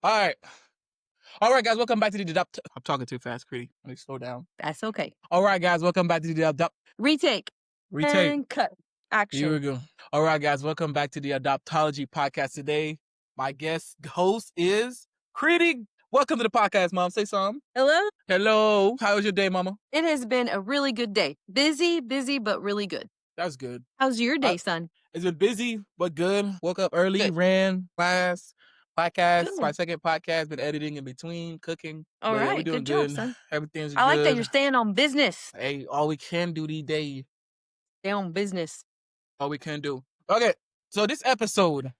All right. All right, guys. Welcome back to the Adopt. I'm talking too fast, Creedy. Let me slow down. That's okay. All right, guys. Welcome back to the Adopt. Retake. Retake. And cut. Here we Action. go. All right, guys. Welcome back to the Adoptology podcast. Today, my guest host is Creedy. Welcome to the podcast, Mom. Say something. Hello? Hello. How was your day, Mama? It has been a really good day. Busy, but really good. That's good. How's your day, son? It's been busy, but good. Woke up early, Good. ran class, podcast. Good. My second podcast, been editing in between, cooking. All But yeah, we're right. doing Good job, good. son. Everything's I like that good. you're staying on business. Hey, all we can do these days. Stay on business. All we can do. Okay, so this episode,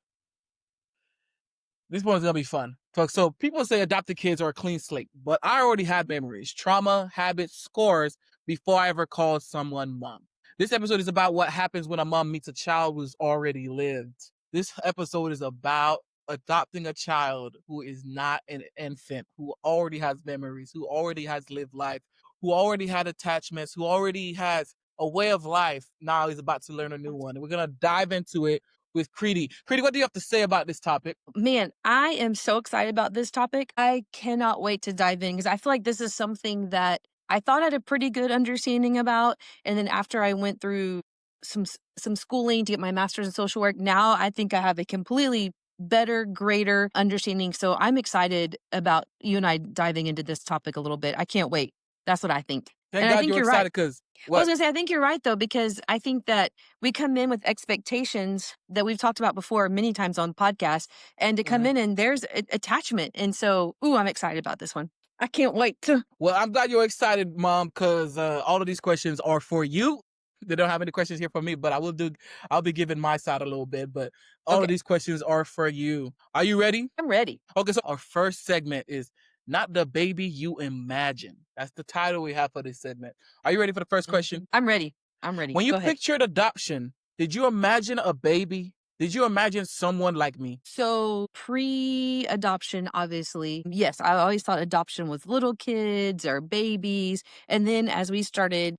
this one's gonna be fun. So people say adopted kids are a clean slate, but I already had memories, trauma, habits, scores before I ever called someone mom. This episode is about what happens when a mom meets a child who's already lived. This episode is about adopting a child who is not an infant, who already has memories, who already has lived life, who already had attachments, who already has a way of life. Now he's about to learn a new one. And we're going to dive into it with Creedy. Creedy, what do you have to say about this topic? Man, I am so excited about this topic. I cannot wait to dive in because I feel like this is something that I thought I had a pretty good understanding about. And then after I went through some schooling to get my master's in social work, now I think I have a completely better, greater understanding. So I'm excited about you and I diving into this topic a little bit. I can't wait. That's what I think. Thank And I God think you're you're right. excited because I was going to say, I think you're right, though, because I think that we come in with expectations that we've talked about before many times on podcasts, and to come in and there's attachment. And so, I'm excited about this one. I can't wait to. Well, I'm glad you're excited, Mom, because all of these questions are for you. They don't have any questions here for me, but I'll be giving my side a little bit, but all of these questions are for you. Are you ready? I'm ready. Okay, so our first segment is Not the Baby You Imagine. That's the title we have for this segment. Are you ready for the first question? I'm ready. When you pictured adoption, did you imagine a baby? Did you imagine someone like me? So pre-adoption, obviously, yes, I always thought adoption was little kids or babies. And then as we started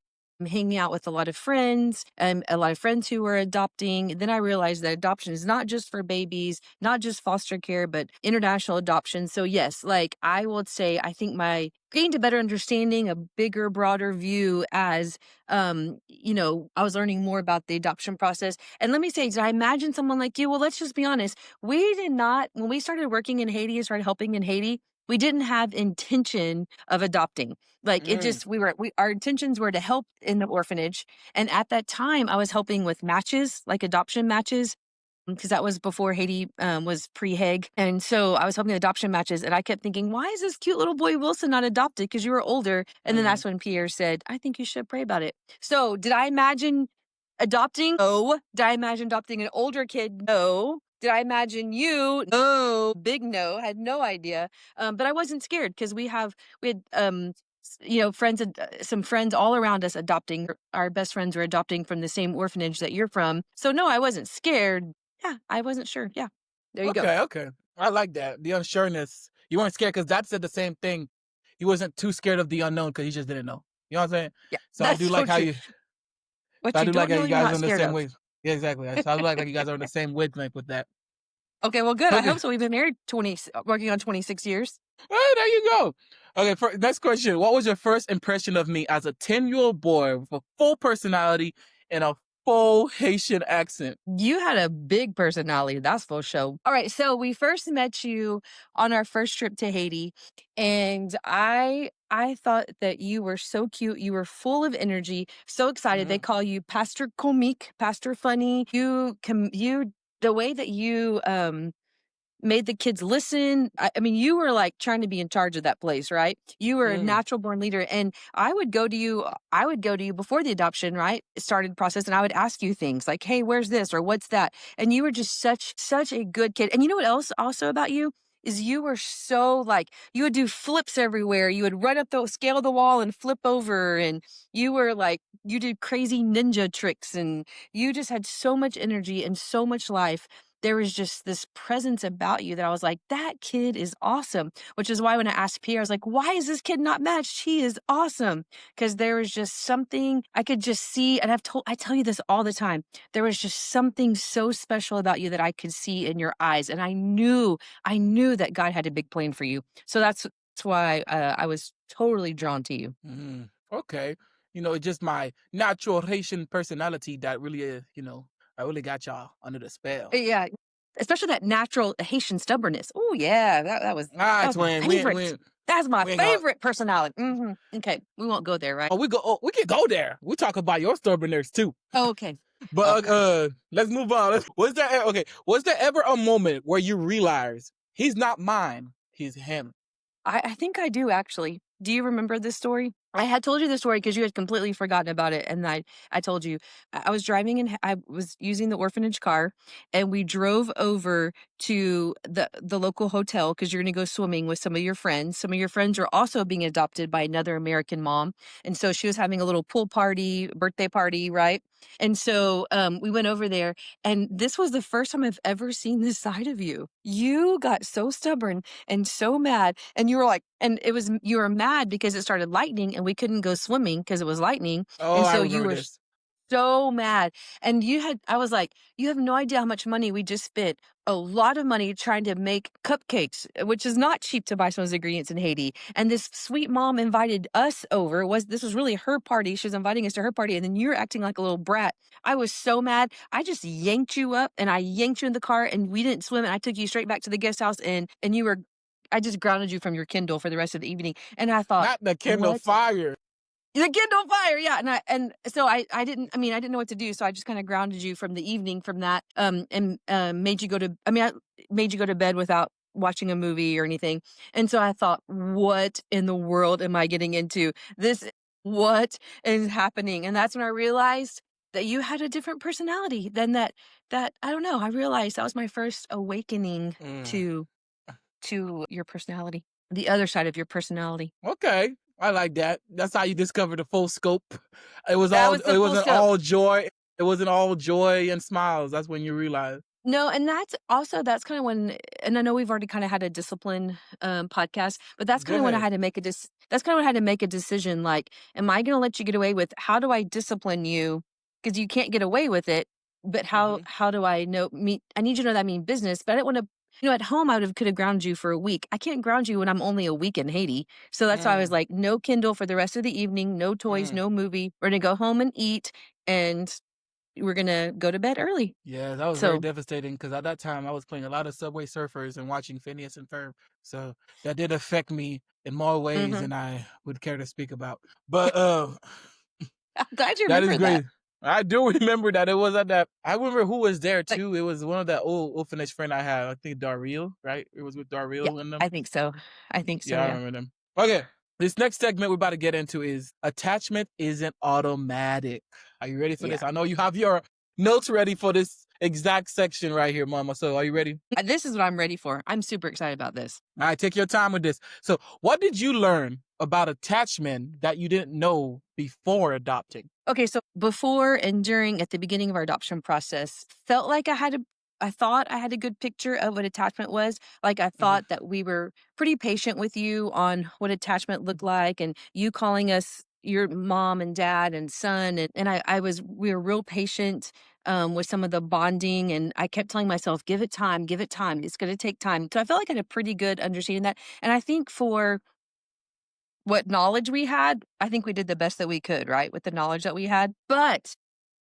hanging out with a lot of friends and a lot of friends who were adopting, then I realized that adoption is not just for babies, not just foster care, but international adoption. So yes, like I would say, I think my gained a better understanding, a bigger, broader view as, I was learning more about the adoption process. And let me say, did I imagine someone like you? Well, let's just be honest. We did not, when we started working in Haiti and started helping in Haiti, we didn't have intention of adopting. Like it just, our intentions were to help in the orphanage. And at that time I was helping with matches, like adoption matches, because that was before Haiti was pre-Hague. And so I was helping adoption matches, and I kept thinking, why is this cute little boy Wilson not adopted? Because you were older. And then that's when Pierre said, I think you should pray about it. So did I imagine adopting? No. Did I imagine adopting an older kid? No. Did I imagine you? No. Big no. Had no idea. But I wasn't scared because we had friends, some friends all around us adopting. Our best friends were adopting from the same orphanage that you're from. So no, I wasn't scared. Yeah, I wasn't sure. Yeah, there you go. Okay. I like that. The unsureness. You weren't scared because Dad said the same thing. He wasn't too scared of the unknown because he just didn't know. You know what I'm saying? Yeah, So I do like how you. What I you do like don't how know, you you're guys not are on the scared same of. wave. Yeah, exactly. So I like you guys are on the same wavelength with that. Okay, well, good. I Okay. hope so. We've been married working on 26 years. Oh, there you go. Okay, next question. What was your first impression of me as a 10-year-old boy with a full personality and a full Haitian accent? You had a big personality. That's for sure. All right. So we first met you on our first trip to Haiti, and I thought that you were so cute. You were full of energy, so excited. They call you Pastor Comique, Pastor Funny. The way that you made the kids listen. I mean, you were like trying to be in charge of that place, right? You were a natural born leader. And I would go to you before the adoption, right? Started process. And I would ask you things like, hey, where's this? Or what's that? And you were just such a good kid. And you know what else also about you? Is you were so like, you would do flips everywhere. You would run up scale the wall and flip over. And you were like, you did crazy ninja tricks, and you just had so much energy and so much life. there was just this presence about you that I was like, "That kid is awesome," which is why when I asked Pierre, I was like, "Why is this kid not matched? He is awesome." Because there was just something I could just see, and I tell you this all the time. There was just something so special about you that I could see in your eyes, and I knew that God had a big plan for you. So that's why, I was totally drawn to you. Okay. It's just my natural Haitian personality that really, I really got y'all under the spell. Yeah, especially that natural Haitian stubbornness. Oh yeah, All that right, was my twin. favorite. That's my We ain't gonna. favorite personality. Okay, we won't go there, right? We can go there. We talk about your stubbornness too. Okay. But Okay. let's move on. Okay? Was there ever a moment where you realize he's not mine, he's him? I think I do actually. Do you remember this story? I had told you the story because you had completely forgotten about it, and I told you I was driving and I was using the orphanage car, and we drove over to the local hotel because you're going to go swimming with some of your friends. Some of your friends are also being adopted by another American mom, and so she was having a little pool party, birthday party, right? And so we went over there, and this was the first time I've ever seen this side of you. You got so stubborn and so mad, and you were like, and it was you were mad because it started lightning and we couldn't go swimming because it was lightning, Oh, and I so you remember were this. so mad. And I was like, "You have no idea how much money we just spent. A lot of money trying to make cupcakes, which is not cheap to buy some of those ingredients in Haiti. And this sweet mom invited us over. This was really her party. She was inviting us to her party, and then you're acting like a little brat." I was so mad. I just yanked you up and I yanked you in the car, and we didn't swim, and I took you straight back to the guest house, and you were I just grounded you from your Kindle for the rest of the evening. And I thought, Not the Kindle "What?" Fire. The Kindle Fire, yeah, and so I didn't know what to do, so I just kinda grounded you from the evening from that, and, I made you go to bed without watching a movie or anything, and so I thought, "What in the world am I getting into? What is happening?" And that's when I realized that you had a different personality than that I don't know, I realized that was my first awakening Mm. to your personality, the other side of your personality. Okay, I like that. That's how you discover the full scope. That was the It full wasn't scope. all joy. It wasn't all joy and smiles. That's when you realize. No, and that's kinda when, and I know we've already kinda had a discipline, podcast, but that's Go kinda when I ahead. had to make a that's kinda when I had to make a decision, like, am I gonna let you get away with how do I discipline you? Because you can't get away with it, but Hmm. how do I know I need you to know that I mean business, but I didn't wanna, at home, I could have grounded you for a week. I can't ground you when I'm only a week in Haiti. So that's why I was Mm, like, "No Kindle for the rest of the evening, no toys, mm. no movie. We're gonna go home and eat, and we're gonna go to bed early." Yeah, that was very So devastating because at that time I was playing a lot of Subway Surfers and watching Phineas and Ferb. So that did affect me in more ways mhm. than I would care to speak about. But I'm glad you that is remember that. great. I do remember that it was at that. I remember who was there Like, too. It was one of that old orphanage friend I had. I think Darrell, right? It was with yeah, Darrell and them. I think so. I think so, Yeah, I yeah. remember them. Okay. This next segment we're about to get into is attachment isn't automatic. Are you ready for Yeah. this? I know you have your notes ready for this exact section right here, mama. So are you ready? This is what I'm ready for. I'm super excited about this. All right, take your time with this. So, what did you learn about attachment that you didn't know before adopting? Okay, so before and during at the beginning of our adoption process, felt like I thought I had a good picture of what attachment was. Like I Hmm. thought that we were pretty patient with you on what attachment looked like, and you calling us your mom and dad and son, and I was we were real patient with some of the bonding, and I kept telling myself, give it time, it's gonna take time. So I felt like I had a pretty good understanding of that. And I think for what knowledge we had, I think we did the best that we could, right, with the knowledge that we had. But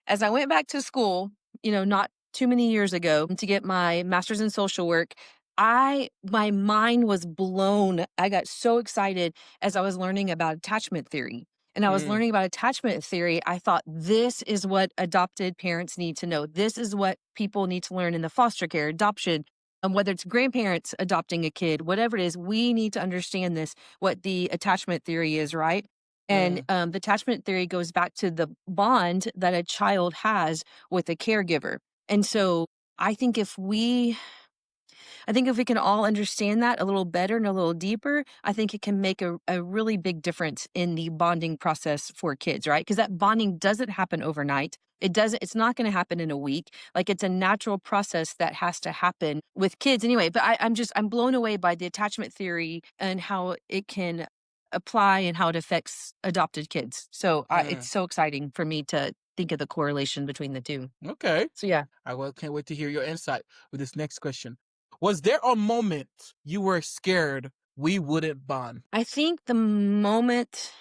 as I went back to school, not too many years ago to get my master's in social work, my mind was blown. I got so excited as I was learning about attachment theory. And I was Mm, learning about attachment theory. I thought this is what adopted parents need to know. This is what people need to learn in the foster care, adoption, whether it's grandparents adopting a kid, whatever it is, we need to understand this, what the attachment theory is, right? And mm, the attachment theory goes back to the bond that a child has with a caregiver. And so I think if we I think if we can all understand that a little better and a little deeper, I think it can make a really big difference in the bonding process for kids, right? Because that bonding doesn't happen overnight. It's not going to happen in a week. Like it's a natural process that has to happen with kids anyway. But I'm blown away by the attachment theory and how it can apply and how it affects adopted kids. So it's Mm, so exciting for me to think of the correlation between the two. okay. So yeah, I well can't wait to hear your insight with this next question. Was there a moment you were scared we wouldn't bond? I think the moment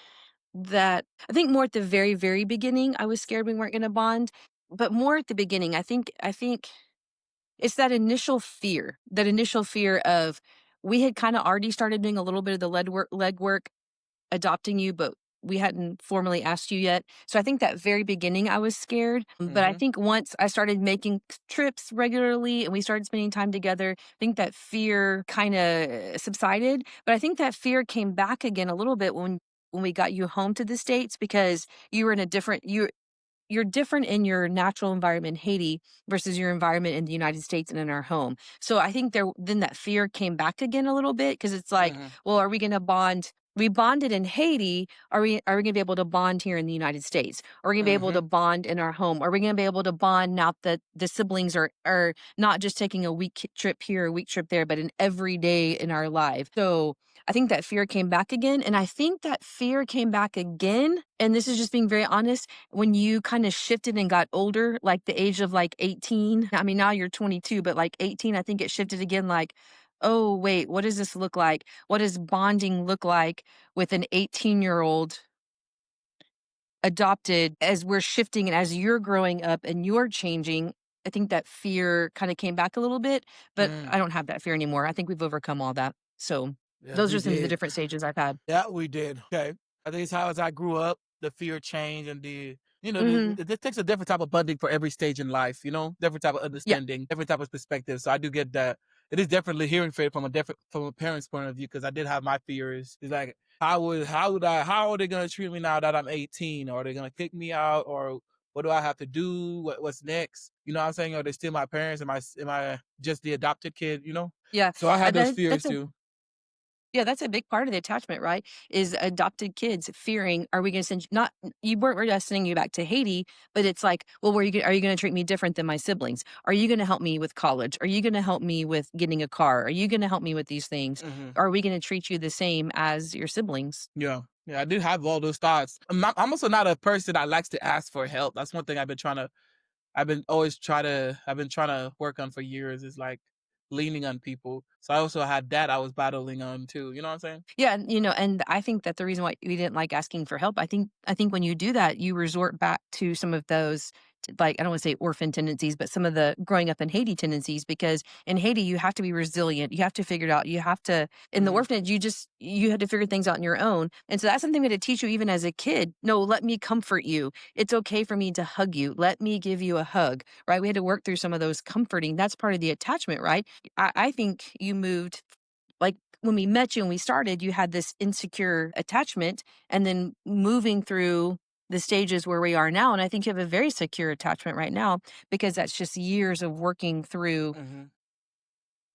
that I think more at the very, very beginning, I was scared we weren't gonna bond, but more at the beginning, I think it's that initial fear of we had kinda already started doing a little bit of the legwork adopting you, but we hadn't formally asked you yet. So I think that very beginning I was scared, but I Mm-hmm. think once I started making trips regularly and we started spending time together, I think that fear kind of subsided. But I think that fear came back again a little bit when we got you home to the States because you were in a different you're different in your natural environment in Haiti versus your environment in the United States and in our home. So I think then that fear came back again a little bit because it's like, Mm-hmm. well, are we going to bond? We bonded in Haiti. Are we going to be able to bond here in the United States? Are we going to be able Mm-hmm. to bond in our home? Are we going to be able to bond now that the siblings are not just taking a week trip here, a week trip there, but an every day in our life? So I think that fear came back again, and I think that fear came back again. And this is just being very honest when you kind of shifted and got older, like the age of like 18, I mean, now you're 22, but like 18, I think it shifted again like, oh, wait, what does this look like? What does bonding look like with an 18-year-old adopted as we're shifting and as you're growing up and you're changing? I think that fear kind of came back a little bit, but Mm. I don't have that fear anymore. I think we've overcome all that. So Yeah, those we are some of the did. different stages I've had. Yeah, we did. Okay. I think it's how as I grew up, the fear changed and Hmm. it takes a different type of bonding for every stage in life, different type of Yeah. understanding, different type of perspective. So I do get that. It is definitely hearing for it from a parent's point of view because I did have my fears. It's like how are they gonna treat me now that I'm 18? Or are they gonna kick me out? Or what do I have to do? What's next? You know what I'm saying? Are they still my parents? Am I just the adopted kid? Yeah. So I had those fears That's too. Yeah, that's a big part of the attachment, right? Is adopted kids fearing, are we going to send you, not, you weren't, we're just sending you back to Haiti, but it's like, well, are you going to treat me different than my siblings? Are you going to help me with college? Are you going to help me with getting a car? Are you going to help me with these things? Hmm. Are we going to treat you the same as your siblings? Yeah. Yeah, I do have all those thoughts. I'm also not a person that likes to ask for help. That's one thing I've been trying to work on for years is like leaning on people. So I also had that I was battling on too. You know what I'm saying? Yeah, and, and I think that the reason why we didn't like asking for help, I think when you do that, you resort back to some of those like I don't want to say orphan tendencies, but some of the growing up in Haiti tendencies because in Haiti you have to be resilient. You have to figure it out. You have to in the Hmm. orphanage you had to figure things out on your own. And so that's something that to teach you even as a kid. No, let me comfort you. It's okay for me to hug you. Let me give you a hug. Right? We had to work through some of those comforting. That's part of the attachment, right? I think you moved like when we met you and we started, you had this insecure attachment, and then moving through the stages where we are now. And I think you have a very secure attachment right now because that's just years of working through Hmm.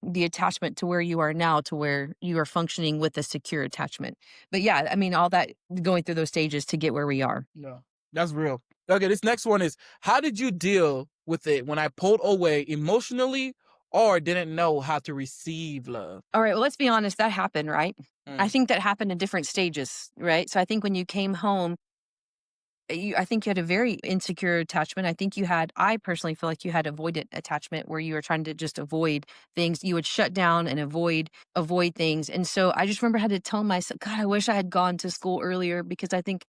the attachment to where you are now, to where you are functioning with a secure attachment. But yeah, I mean, all that going through those stages to get where we are. Yeah, that's real. Okay, this next one is how did you deal with it when I pulled away emotionally or didn't know how to receive love? All right. Well, let's be honest. That happened, right? I Mm, think that happened in different stages, right? So I think when you came home, I think you had a very insecure attachment. I personally feel like you had avoidant attachment where you were trying to just avoid things. You would shut down and avoid things. And so I just remember I had to tell myself, God, I wish I had gone to school earlier because I think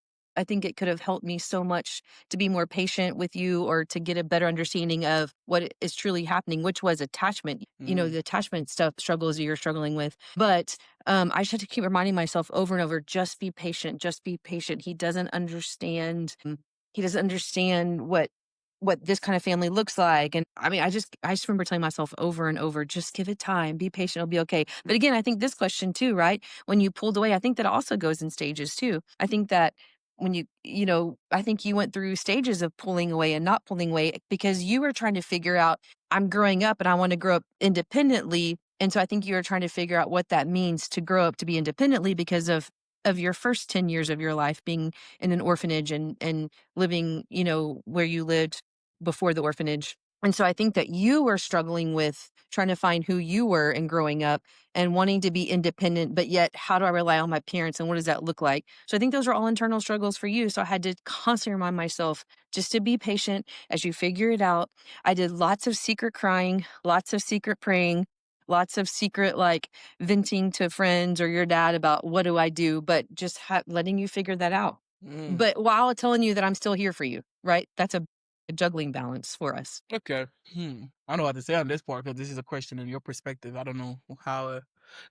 it could have helped me so much to be more patient with you or to get a better understanding of what is truly happening, which was attachment. mm, The attachment stuff struggles you're struggling with. But I just had to keep reminding myself over and over, just be patient, just be patient. He doesn't understand. He doesn't understand what this kind of family looks like. And I mean, I just remember telling myself over and over, just give it time, be patient, it'll be okay. But again, I think this question too, right? When you pulled away, I think that also goes in stages too. I think that when I think you went through stages of pulling away and not pulling away because you were trying to figure out, I'm growing up and I want to grow up independently And so I think you're trying to figure out what that means to grow up to be independently because of your first 10 years of your life being in an orphanage and living, where you lived before the orphanage. And so I think that you were struggling with trying to find who you were and growing up and wanting to be independent, but yet how do I rely on my parents and what does that look like? So I think those are all internal struggles for you. So I had to constantly remind myself just to be patient as you figure it out. I did lots of secret crying, lots of secret praying, lots of secret like venting to friends or your dad about what do I do, but just letting you figure that out. Mm. But while telling you that I'm still here for you, right? That's a juggling balance for us. Okay. I don't know what to say on this part because this is a question in your perspective. I don't know how.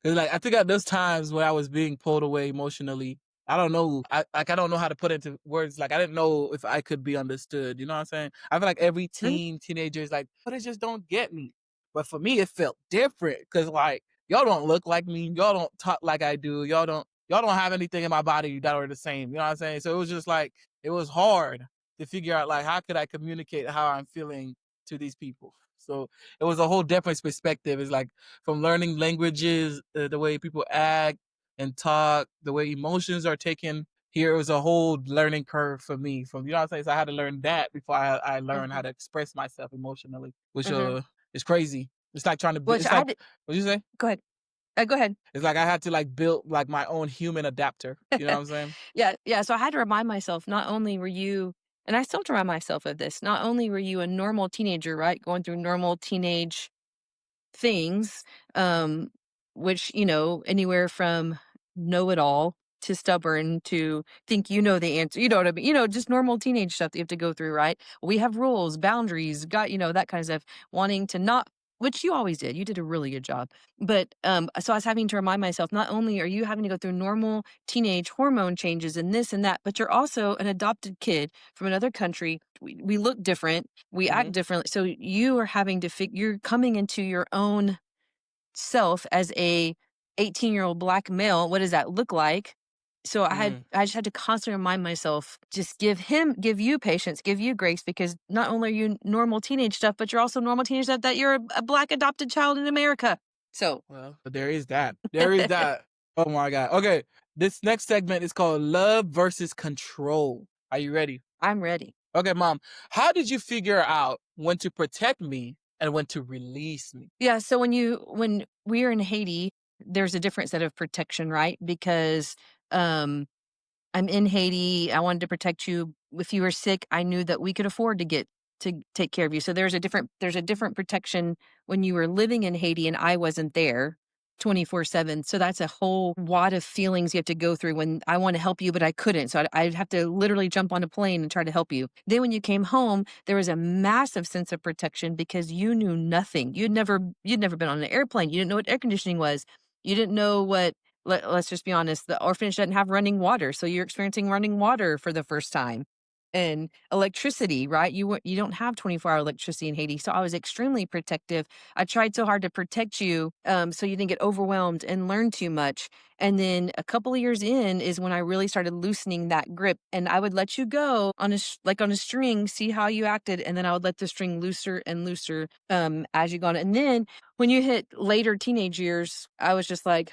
'Cause, like, I think at those times when I was being pulled away emotionally, I don't know. I don't know how to put it into words. Like, I didn't know if I could be understood. You know what I'm saying? I feel like every Mhm, teenager is like, but they just don't get me. But for me, it felt different because like y'all don't look like me. Y'all don't talk like I do. Y'all don't have anything in my body that are the same. You know what I'm saying? So it was just like it was hard to figure out like how could I communicate how I'm feeling to these people. So it was a whole different perspective. It's like from learning languages, the way people act and talk, the way emotions are taken. Here it was a whole learning curve for me. From you know what I'm saying, so I had to learn that before I learned how mhm, to express myself emotionally, which mhm. is crazy. It's like trying to. Which It's I like had to what you say? go ahead. Go ahead. It's like I had to like build like my own human adapter. You know what I'm saying? Yeah, yeah, so I had to remind myself, not only were you and I still have to remind myself of this, not only were you a normal teenager, right, going through normal teenage things, um, which, anywhere from know it all to stubborn to think you know the answer. You know what I mean? Just normal teenage stuff that you have to go through, right? We have rules, boundaries, got, that kind of stuff, wanting to not, which you always did. You did a really good job. But so I was having to remind myself, not only are you having to go through normal teenage hormone changes and this and that, but you're also an adopted kid from another country. We look different, we act Mm-hmm. differently. So you are having to you're coming into your own self as a 18-year-old black male. What does that look like? So Mm. I just had to constantly remind myself, just give you patience, give you grace, because not only are you normal teenage stuff, but you're also normal teenage stuff that you're a black adopted child in America. So Well, but there is that. There is that. Oh my God. Okay. This next segment is called Love versus Control. Are you ready? I'm ready. Okay, mom. How did you figure out when to protect me and when to release me? Yeah, so when we're in Haiti, there's a different set of protection, right? Because um I'm in Haiti. I wanted to protect you. If you were sick, I knew that we could afford to take care of you. So there's a different protection when you were living in Haiti and I wasn't there 24/7. So that's a whole wad of feelings you have to go through when I want to help you, but I couldn't. So I'd have to literally jump on a plane and try to help you. Then when you came home, there was a massive sense of protection because you knew nothing. You'd never been on an airplane. You didn't know what air conditioning was. You didn't know what let's just be honest, the orphanage doesn't have running water, so you're experiencing running water for the first time. And electricity, right? You don't have 24-hour electricity in Haiti, so I was extremely protective. I tried so hard to protect you, so you didn't get overwhelmed and learn too much. And then a couple of years in is when I really started loosening that grip, and I would let you go on like on a string, see how you acted, and then I would let the string looser and looser as you go on. And then when you hit later teenage years, I was just like,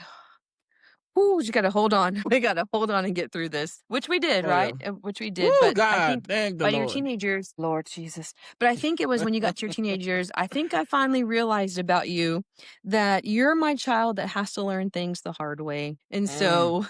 "Ooh, you gotta hold on. We gotta hold on and get through this," which we did, Oh yeah. right? Which we did, Woo, but I God, think thank the by your Lord. teenage years, Lord Jesus, but I think it was when you got to your teenage years, I think I finally realized about you that you're my child that has to learn things the hard way, and Mm, so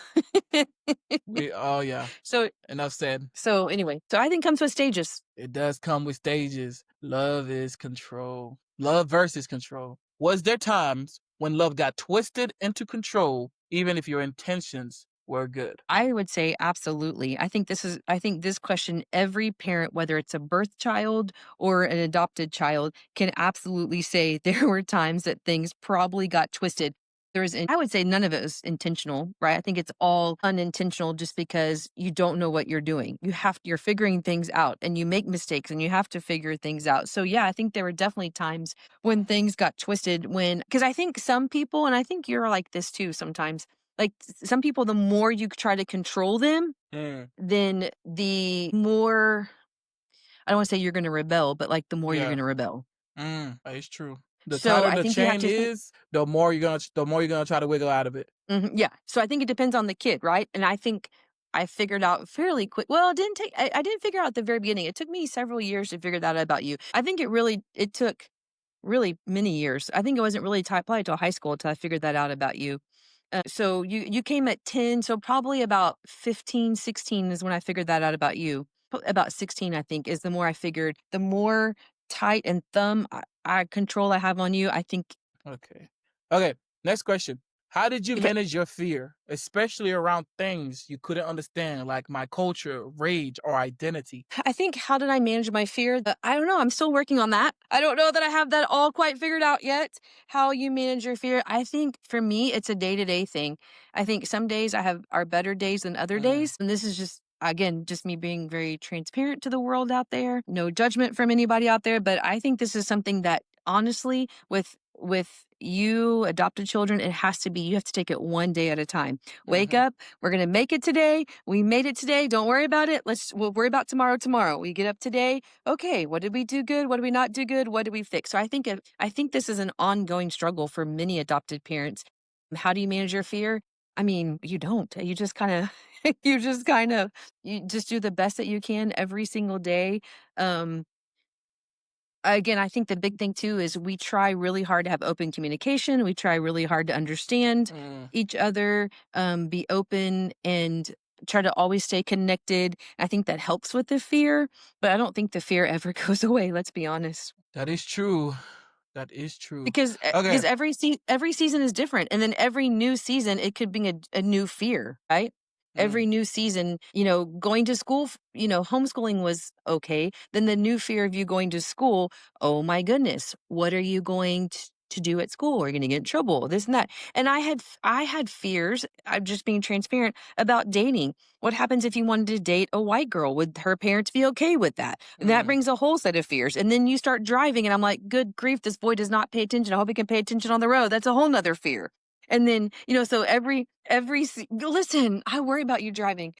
oh yeah. so Enough said. so anyway, so I think comes with stages. It does come with stages. Love is control. Love versus control. Was there times when love got twisted into control, even if your intentions were good? I would say absolutely. I think this question, every parent, whether it's a birth child or an adopted child, can absolutely say there were times that things probably got twisted. I would say none of it was intentional, right? I think it's all unintentional just because you don't know what you're doing. You're figuring things out and you make mistakes and you have to figure things out. So yeah, I think there were definitely times when things got twisted because I think some people, and I think you're like this too sometimes, like, some people, the more you try to control them, Mm, then the more I don't wanna say you're gonna rebel, but, like, the more you're yeah. gonna rebel. That is true. The So tighter I the think you have chain to think. is, the more you're gonna try to wiggle out of it. Yeah. So I think it depends on the kid, right? And I think I figured out fairly quick. Well, it didn't take. I didn't figure out at the very beginning. It took me several years to figure that out about you. I think it took really many years. I think it wasn't really probably till high school till I figured that out about you. So you came at 10, so probably about 15, 16 is when I figured that out about you. About 16, I think, is the more I figured, the more tight and I control I have on you. I think. Okay. Okay. Next question. How did you Okay, manage your fear, especially around things you couldn't understand, like my culture, rage, or identity? I think how did I manage my fear? I don't know. I'm still working on that. I don't know that I have that all quite figured out yet. How you manage your fear? I think for me, it's a day to day thing. I think some days I have are better days than other Mm, days, and this is just again just me being very transparent to the world out there. No judgment from anybody out there, but I think this is something that honestly, with you adopted children, it has to be. You have to take it one day at a time. Wake mhm, up. We're gonna make it today. We made it today. Don't worry about it. We'll worry about tomorrow. Tomorrow. We get up today. Okay, what did we do good? What did we not do good? What did we fix? So I think this is an ongoing struggle for many adopted parents. How do you manage your fear? I mean, you don't. You just kind of you just do the best that you can every single day. Um Again, I think the big thing too is we try really hard to have open communication. We try really hard to understand mm. each other, be open and try to always stay connected. I think that helps with the fear, but I don't think the fear ever goes away. Let's be honest. That is true. That is true. Because Okay. every season is different, and then every new season, it could bring a new fear, right? Mm, Every new season, going to school, homeschooling was okay. Then the new fear of you going to school, oh my goodness, what are you going to do at school? Are you going to get in trouble? This and that. And I had fears. I'm just being transparent about dating. What happens if you wanted to date a white girl? Would her parents be okay with that? And that mm. brings a whole set of fears. And then you start driving, and I'm like, good grief, this boy does not pay attention. I hope he can pay attention on the road. That's a whole nother fear. And then, so listen, I worry about you driving.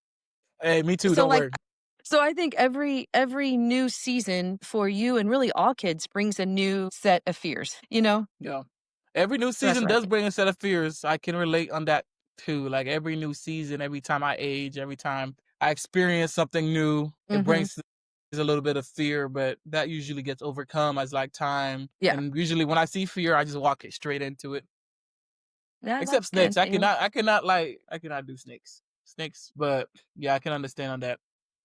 Hey, me too. So Don't like, worry. so I think every new season for you and really all kids brings a new set of fears. Yeah. Every new So that's season what I does think. bring a set of fears. I can relate on that too. Like every new season, every time I age, every time I experience something new, it Hmm. brings a little bit of fear, but that usually gets overcome as like time. Yeah. And usually when I see fear, I just walk it straight into it. Yeah, Except that's snakes. good. I cannot do snakes. Snakes, but yeah, I can understand on that.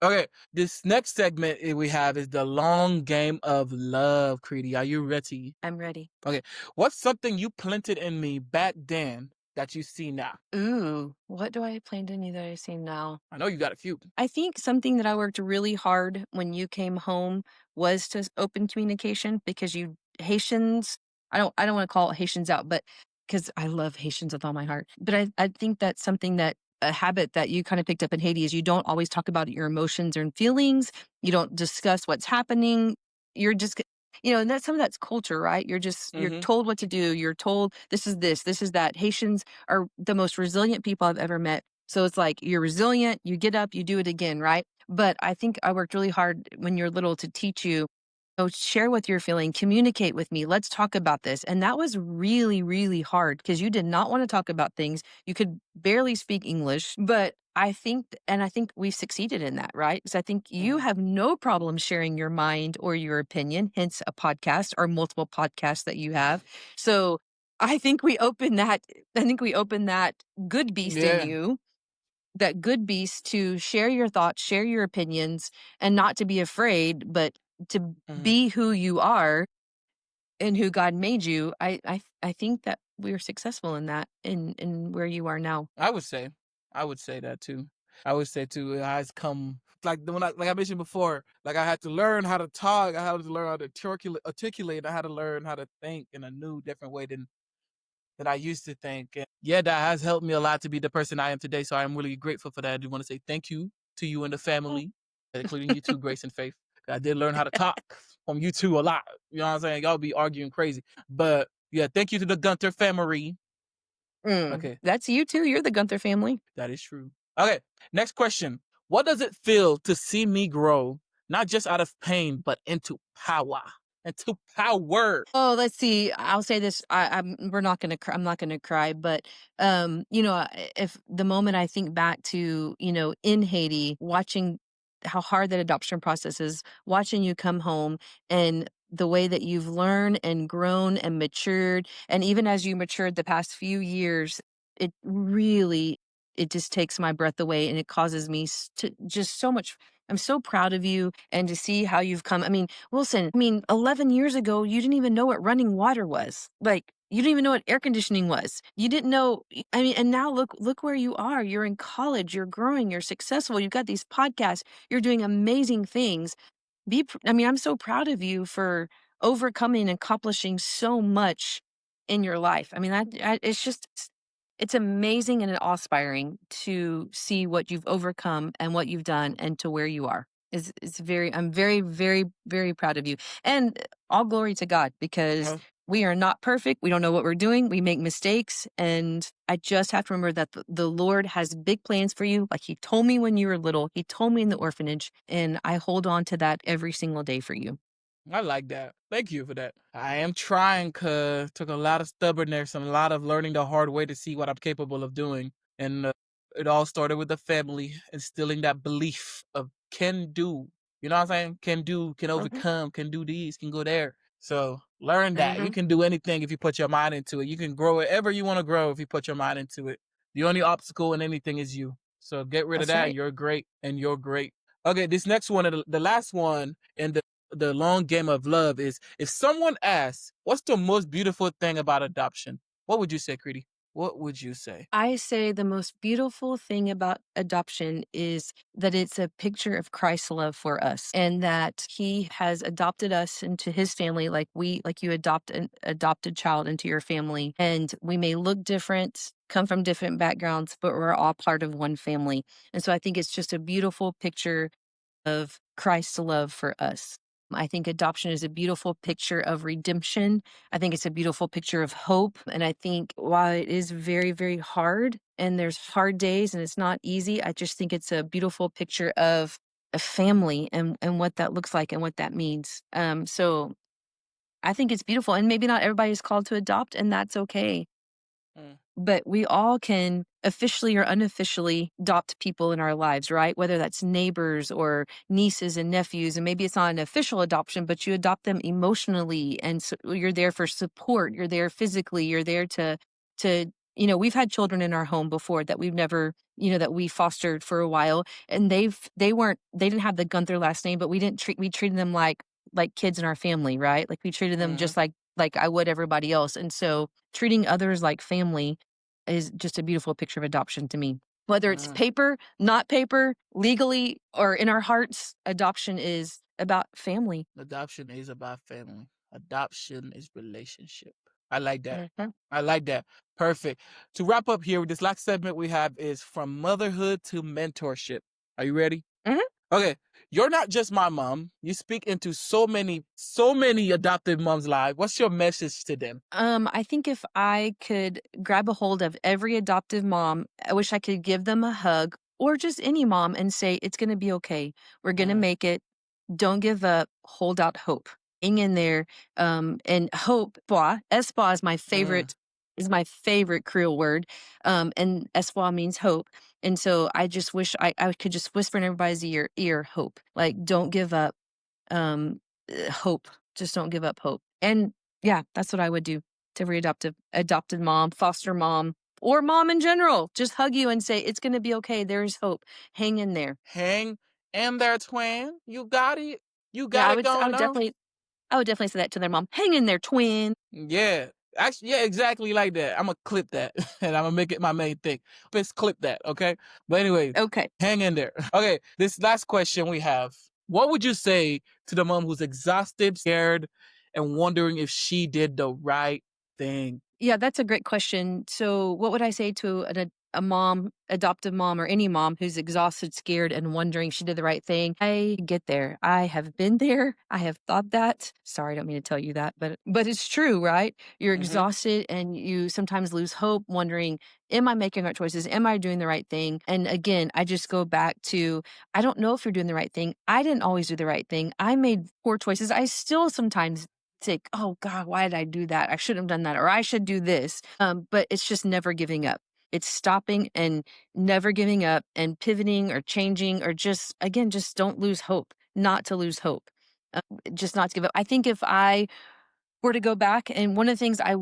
Okay, this next segment we have is the long game of love, Creedy. Are you ready? I'm ready. Okay. What's something you planted in me back then that you see now? Ooh, what do I plan to do that I see now? I know you got a few. I think something that I worked really hard when you came home was to open communication because you Haitians, I don't want to call Haitians out, but because I love Haitians with all my heart. But I think that's something that a habit that you kind of picked up in Haiti is you don't always talk about your emotions and feelings. You don't discuss what's happening. You're just and that's some of that's culture, right? You're Mm-hmm. told what to do. You're told this is that. Haitians are the most resilient people I've ever met, so it's like you're resilient, you get up, you do it again, right? But I think I worked really hard when you're little to teach you, oh, share what you're feeling, communicate with me, let's talk about this. And that was really, really hard because you did not want to talk about things. You could barely speak English, but I think we've succeeded in that, right? Because I think you Mm-hmm. have no problem sharing your mind or your opinion, hence a podcast or multiple podcasts that you have. So I think we open that, I think we open that good beast in Yeah. you, that good beast to share your thoughts, share your opinions, and not to be afraid, but to Mm-hmm. be who you are and who God made you. I think that we're successful in that in where you are now. I would say. I would say that too. I would say too. It has come like I mentioned before. Like I had to learn how to talk. I had to learn how to articulate. I had to learn how to think in a new, different way than I used to think. And yeah, that has helped me a lot to be the person I am today. So I'm really grateful for that. I do want to say thank you to you and the family, including you two, Grace and Faith. I did learn how to talk from you two a lot. You know what I'm saying? Y'all be arguing crazy. But yeah, thank you to the Gunter family. Okay, That's you too. You're the Gunther family. that is true. Okay, next question. What does it feel to see me grow, not just out of pain, but into power? and to power. Oh, let's see. I'll say this. We're not gonna. I'm not gonna cry, but if the moment I think back to in Haiti, watching how hard that adoption process is, watching you come home and the way that you've learned and grown and matured, and even as you matured the past few years, it really it just takes my breath away, and it causes me to just so much. I'm so proud of you, and to see how you've come. I mean, Wilson, 11 years ago, you didn't even know what running water was. Like, you didn't even know what air conditioning was. You didn't know. And now look where you are. You're in college, you're growing, you're successful. You've got these podcasts, you're doing amazing things. I'm so proud of you for overcoming and accomplishing so much in your life. It's just it's amazing and awe-inspiring to see what you've overcome and what you've done and to where you are. It's very I'm very, very, very proud of you. And all glory to God, because Uh, we are not perfect. We don't know what we're doing. We make mistakes. And I just have to remember that the Lord has big plans for you. Like He told me when you were little, He told me in the orphanage. And I hold on to that every single day for you. I like that. Thank you for that. I am trying, cause took a lot of stubbornness and a lot of learning the hard way to see what I'm capable of doing. And it all started with the family instilling that belief of can do. You know what I'm saying? Can do, can Mhm. overcome, can do these, can go there. So learn that. You Mhm. can do anything if you put your mind into it. You can grow wherever you want to grow if you put your mind into it. The only obstacle in anything is you. So get rid of That's that. right. You're great and you're great. Okay, this next one, the last one in the long game of love is if someone asks, what's the most beautiful thing about adoption? What would you say, Creedy? What would you say? I say the most beautiful thing about adoption is that it's a picture of Christ's love for us, and that He has adopted us into His family, like you adopt an adopted child into your family. And we may look different, come from different backgrounds, but we're all part of one family. And so I think it's just a beautiful picture of Christ's love for us. I think adoption is a beautiful picture of redemption. I think it's a beautiful picture of hope. And I think while it is very, very hard and there's hard days and it's not easy, I just think it's a beautiful picture of a family and what that looks like and what that means. So I think it's beautiful. And maybe not everybody is called to adopt, and that's okay. Mm, But we all can officially or unofficially adopt people in our lives, right? Whether that's neighbors or nieces and nephews. And maybe it's not an official adoption, but you adopt them emotionally, and so you're there for support. You're there physically. You're there we've had children in our home before that we've never, that we fostered for a while, and they didn't have the Gunther last name, but we treated them like kids in our family, right? Like we treated them mm, just like I would everybody else. And so treating others like family is just a beautiful picture of adoption to me. Whether it's mm. paper, not paper, legally, or in our hearts, adoption is about family. Adoption is about family. Adoption is relationship. I like that. Mhm. I like that. Perfect. To wrap up here, this last segment we have is from motherhood to mentorship. Are you ready? Mhm. Okay, you're not just my mom. You speak into so many adopted moms' lives. What's your message to them? I think if I could grab a hold of every adoptive mom, I wish I could give them a hug, or just any mom, and say, it's going to be okay. We're going to Mm, make it. Don't give up. Hold out hope. Hang in there. And hope, espoir mm. is my favorite Creole word. And espoir means hope. And so I just wish I could just whisper in everybody's ear, hope. Like, don't give up. Hope. Just don't give up hope. And yeah, that's what I would do to every adopted mom, foster mom, or mom in general. Just hug you and say, it's going to be okay. There's hope. Hang in there. Hang in there, twin. You got it. You Yeah, got it going on. I would definitely say that to their mom. Hang in there, twin. Yeah. Actually, yeah, exactly like that. I'm gonna clip that and I'm gonna make it my main thing. Let's clip that, okay? But anyway, Okay. hang in there. Okay, this last question we have. What would you say to the mom who's exhausted, scared, and wondering if she did the right thing? Yeah, that's a great question. So, what would I say to a mom, adoptive mom, or any mom who's exhausted, scared, and wondering she did the right thing? I get there. I have been there. I have thought that. Sorry, I don't mean to tell you that, but it's true, right? You're Hmm. exhausted, and you sometimes lose hope, wondering, am I making the right choices? Am I doing the right thing? And again, I just go back to, I don't know if you're doing the right thing. I didn't always do the right thing. I made poor choices. I still sometimes think, "Oh god, why did I do that? I shouldn't have done that, or I should do this." But it's just never giving up. It's stopping and never giving up and pivoting or changing or just again, just don't lose hope, not to lose hope. Just not to give up. I think if I were to go back, and one of the things I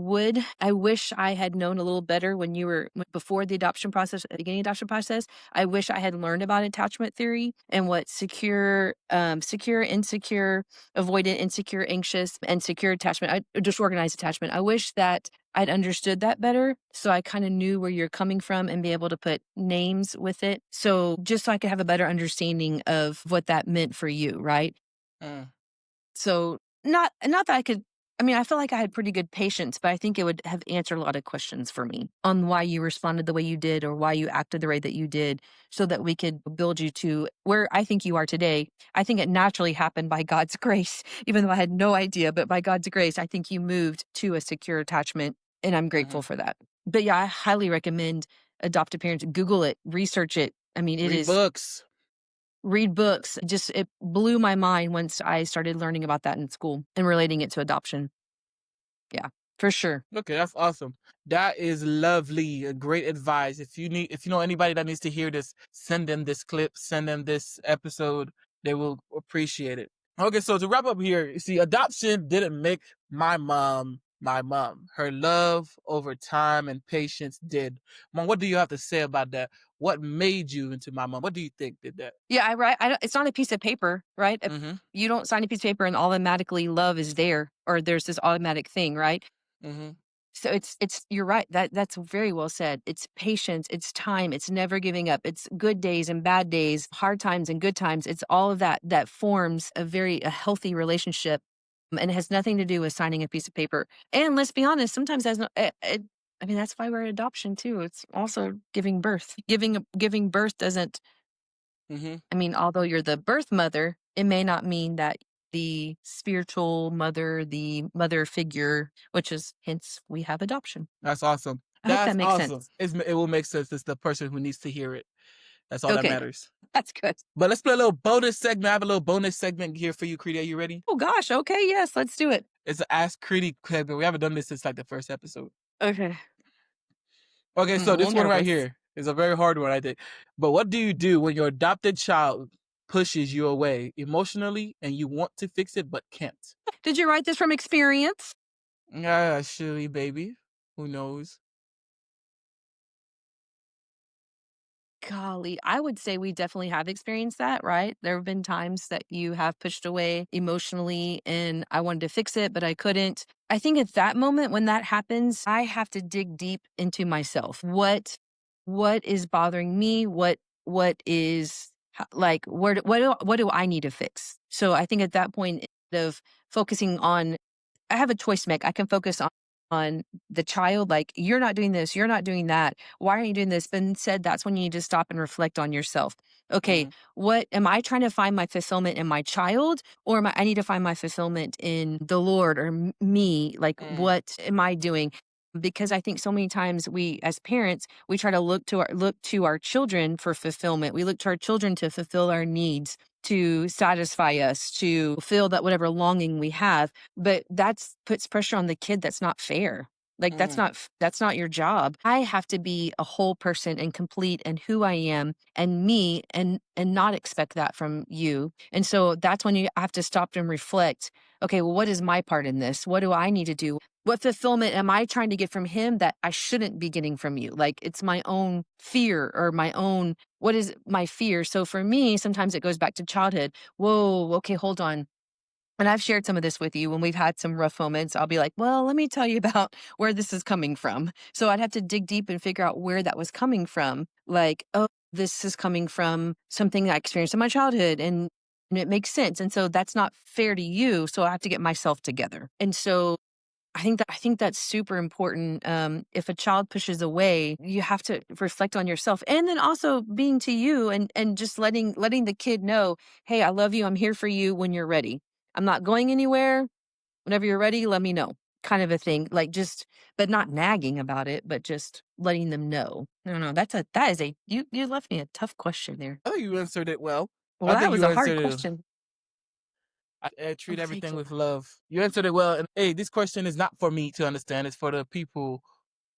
wish I had known a little better when you were before the adoption process, at the beginning of the adoption process, I wish I had learned about attachment theory and what secure, insecure, avoidant, insecure, anxious, and secure attachment, disorganized attachment. I wish that I'd understood that better so I kind of knew where you're coming from and be able to put names with it. So just so I could have a better understanding of what that meant for you, right? Mm, So, not that I could I mean, I feel like I had pretty good patience, but I think it would have answered a lot of questions for me on why you responded the way you did or why you acted the way that you did so that we could build you to where I think you are today. I think it naturally happened by God's grace, even though I had no idea, but by God's grace, I think you moved to a secure attachment, and I'm grateful mhm. for that. But yeah, I highly recommend adoptive parents. Google it, research it. I mean, it Read is books. read books. Just it blew my mind once I started learning about that in school and relating it to adoption. Yeah, for sure. Okay, that's awesome. That is lovely. Great advice. If you know anybody that needs to hear this, send them this clip, send them this episode. They will appreciate it. Okay, so to wrap up here, you see, adoption didn't make my mom my mom. Her love over time and patience did. Mom, what do you have to say about that? What made you into my mom? What do you think did that? Yeah, I write. I don't, it's not a piece of paper, right? Mm-hmm. You don't sign a piece of paper and automatically love is there, or there's this automatic thing, right? Mm-hmm. So it's you're right. That's very well said. It's patience, it's time, it's never giving up. It's good days and bad days, hard times and good times. It's all of that that forms a healthy relationship, and it has nothing to do with signing a piece of paper. And let's be honest, sometimes that's not I mean, that's why we're adoption too. It's also giving birth. Giving birth doesn't Mm-hmm. I mean, although you're the birth mother, it may not mean that the spiritual mother, the mother figure, which is hence we have adoption. That's awesome. I hope that That's makes awesome. sense. It will make sense. It's the person who needs to hear it. That's all that Okay, matters. that's good. But let's play a little bonus segment. I have a little bonus segment here for you, Creedy. Are you ready? Oh gosh, okay, yes, let's do it. It's an Ask Creedy segment. We haven't done this since like the first episode. Okay. Okay, I'm a so little this one right nervous. here is a very hard one, I think. But what do you do when your adopted child pushes you away emotionally and you want to fix it but can't? Did you write this from experience? Ah, silly baby. Who knows? Golly, I would say we definitely have experienced that, right? There have been times that you have pushed away emotionally and I wanted to fix it, but I couldn't. I think at that moment when that happens, I have to dig deep into myself. What is bothering me? What is like what do I need to fix? So I think at that point instead of focusing on I have a choice to make. I can focus on the child, like, "You're not doing this, you're not doing that. Why aren't you doing this?" But instead, that's when you need to stop and reflect on yourself. Okay, Mm-hmm. what am I trying to find my fulfillment in my child, or I need to find my fulfillment in the Lord or me? Like, Mm, what am I doing? Because I think so many times we, as parents, we try to look to our children for fulfillment. We look to our children to fulfill our needs, to satisfy us, to fill that whatever longing we have, but that's puts pressure on the kid. That's not fair. Like mm, that's not your job. I have to be a whole person and complete and who I am and me and not expect that from you. And so that's when you have to stop and reflect. Okay, well, what is my part in this? What do I need to do? What fulfillment am I trying to get from him that I shouldn't be getting from you? Like it's my own fear or my own what is my fear? So for me, sometimes it goes back to childhood. Whoa, okay, hold on. And I've shared some of this with you when we've had some rough moments. I'll be like, well, let me tell you about where this is coming from. So I'd have to dig deep and figure out where that was coming from. Like, oh, this is coming from something I experienced in my childhood. And it makes sense. And so that's not fair to you. So I have to get myself together. And so I think that's super important. If a child pushes away, you have to reflect on yourself, and then also being to you, and just letting the kid know, hey, I love you. I'm here for you when you're ready. I'm not going anywhere. Whenever you're ready, let me know. Kind of a thing. Like just, but not nagging about it, but just letting them know. No, no, that is a you left me a tough question there. I think you answered it well. Well, I that think was you a hard answered it. question. I Oh, treat thank everything you. with love. You answered it well. And hey, this question is not for me to understand. It's for the people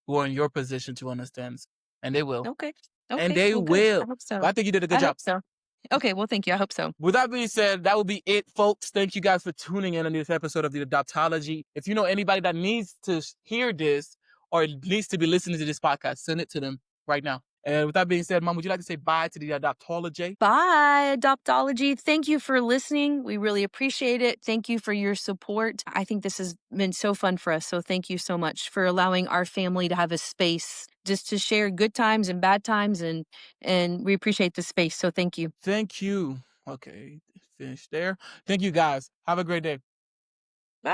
who are in your position to understand. And they will. Okay. And Okay. they Well, good. I will. hope so. But I think you did a good I job. hope so. Okay. Well, thank you. I hope so. With that being said, that will be it, folks. Thank you guys for tuning in on this episode of the Adoptology. If you know anybody that needs to hear this or needs to be listening to this podcast, send it to them right now. And with that being said, Mom, would you like to say bye to the Adoptology? Bye, Adoptology. Thank you for listening. We really appreciate it. Thank you for your support. I think this has been so fun for us. So thank you so much for allowing our family to have a space just to share good times and bad times, and we appreciate the space. So thank you. Thank you. Okay, finish there. Thank you guys. Have a great day. Bye.